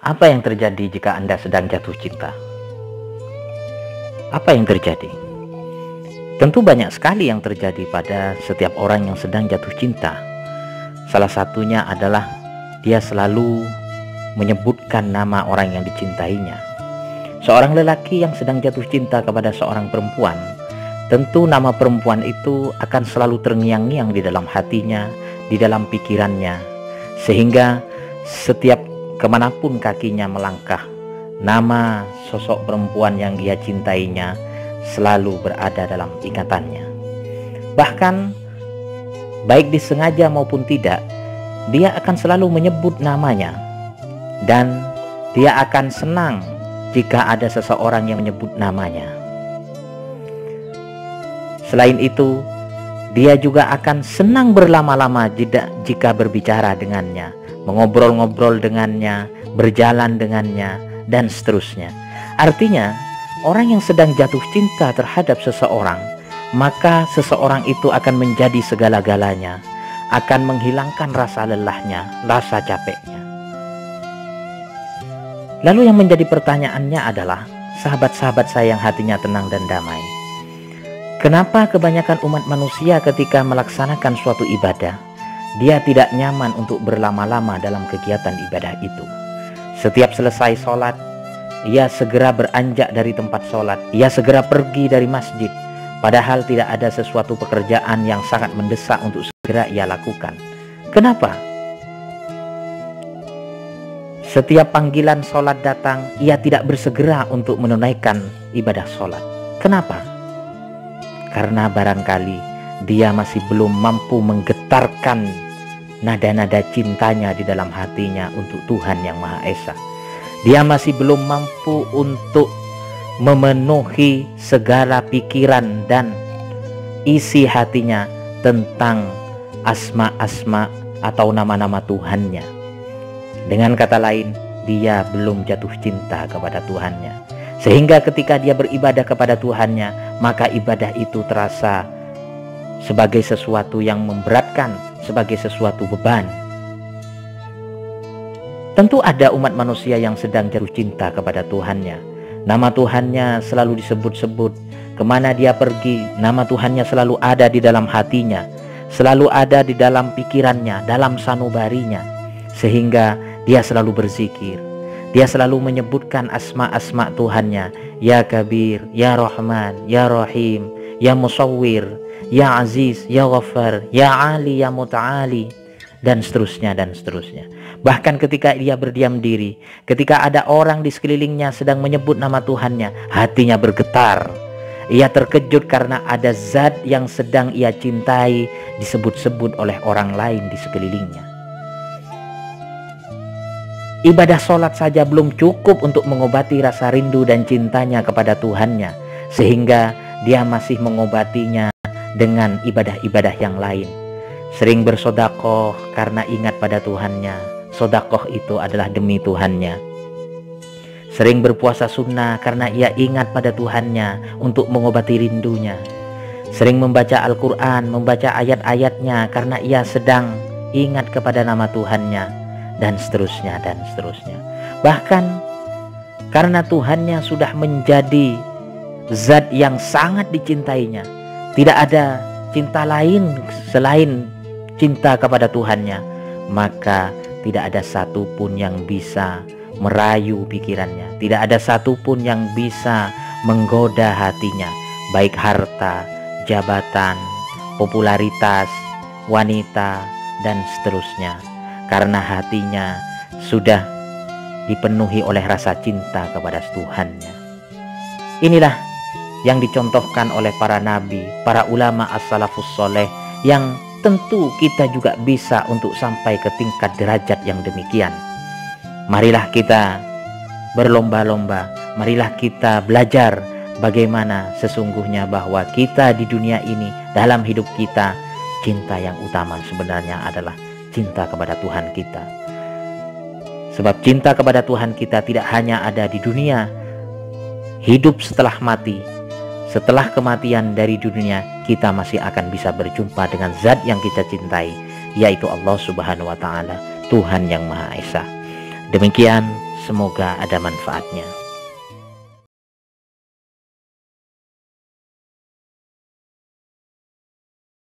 Apa yang terjadi jika Anda sedang jatuh cinta? Apa yang terjadi? Tentu banyak sekali yang terjadi pada setiap orang yang sedang jatuh cinta. Salah satunya adalah dia selalu menyebutkan nama orang yang dicintainya. Seorang lelaki yang sedang jatuh cinta kepada seorang perempuan, tentu nama perempuan itu akan selalu terngiang-ngiang di dalam hatinya, di dalam pikirannya, sehingga setiap kemanapun kakinya melangkah, nama sosok perempuan yang dia cintainya selalu berada dalam ingatannya. Bahkan baik disengaja maupun tidak, dia akan selalu menyebut namanya, dan dia akan senang jika ada seseorang yang menyebut namanya. Selain itu, dia juga akan senang berlama-lama jika berbicara dengannya, mengobrol-ngobrol dengannya, berjalan dengannya, dan seterusnya. Artinya, orang yang sedang jatuh cinta terhadap seseorang, maka seseorang itu akan menjadi segala-galanya, akan menghilangkan rasa lelahnya, rasa capeknya. Lalu yang menjadi pertanyaannya adalah, sahabat-sahabat saya yang hatinya tenang dan damai, kenapa kebanyakan umat manusia ketika melaksanakan suatu ibadah, dia tidak nyaman untuk berlama-lama dalam kegiatan ibadah itu? Setiap selesai sholat, ia segera beranjak dari tempat sholat, ia segera pergi dari masjid, padahal tidak ada sesuatu pekerjaan yang sangat mendesak untuk segera ia lakukan. Kenapa? Setiap panggilan sholat datang, ia tidak bersegera untuk menunaikan ibadah sholat. Kenapa? Karena barangkali dia masih belum mampu menggetarkan nada-nada cintanya di dalam hatinya untuk Tuhan Yang Maha Esa. Dia masih belum mampu untuk memenuhi segala pikiran dan isi hatinya tentang asma-asma atau nama-nama Tuhannya. Dengan kata lain, dia belum jatuh cinta kepada Tuhannya. Sehingga ketika dia beribadah kepada Tuhannya, maka ibadah itu terasa sebagai sesuatu yang memberatkan, sebagai sesuatu beban. Tentu ada umat manusia yang sedang jatuh cinta kepada Tuhannya. Nama Tuhannya selalu disebut-sebut. Kemana dia pergi, nama Tuhannya selalu ada di dalam hatinya, selalu ada di dalam pikirannya, dalam sanubarinya. Sehingga dia selalu berzikir. Dia selalu menyebutkan asma-asma Tuhannya. Ya Kabir, Ya Rahman, Ya Rahim, Ya Musawwir, Ya Aziz, Ya Ghaffar, Ya Ali, Ya Muta'ali, dan seterusnya dan seterusnya. Bahkan ketika dia berdiam diri, ketika ada orang di sekelilingnya sedang menyebut nama Tuhannya, hatinya bergetar. Ia terkejut karena ada zat yang sedang ia cintai disebut-sebut oleh orang lain di sekelilingnya. Ibadah sholat saja belum cukup untuk mengobati rasa rindu dan cintanya kepada Tuhannya, sehingga dia masih mengobatinya dengan ibadah-ibadah yang lain. Sering bersodakoh karena ingat pada Tuhannya, sodakoh itu adalah demi Tuhannya. Sering berpuasa sunnah karena ia ingat pada Tuhannya untuk mengobati rindunya. Sering membaca Al-Quran, membaca ayat-ayatnya karena ia sedang ingat kepada nama Tuhannya, dan seterusnya dan seterusnya. Bahkan karena Tuhannya sudah menjadi zat yang sangat dicintainya, tidak ada cinta lain selain cinta kepada Tuhannya, maka tidak ada satupun yang bisa merayu pikirannya, tidak ada satupun yang bisa menggoda hatinya, baik harta, jabatan, popularitas, wanita, dan seterusnya. Karena hatinya sudah dipenuhi oleh rasa cinta kepada Tuhannya. Inilah yang dicontohkan oleh para nabi, para ulama as-salafus soleh, yang tentu kita juga bisa untuk sampai ke tingkat derajat yang demikian. Marilah kita berlomba-lomba, marilah kita belajar bagaimana sesungguhnya bahwa kita di dunia ini, dalam hidup kita, cinta yang utama sebenarnya adalah cinta kepada Tuhan kita. Sebab cinta kepada Tuhan kita tidak hanya ada di dunia, hidup setelah mati. Setelah kematian dari dunia, kita masih akan bisa berjumpa dengan zat yang kita cintai, yaitu Allah Subhanahu wa Ta'ala, Tuhan Yang Maha Esa. Demikian, Semoga ada manfaatnya.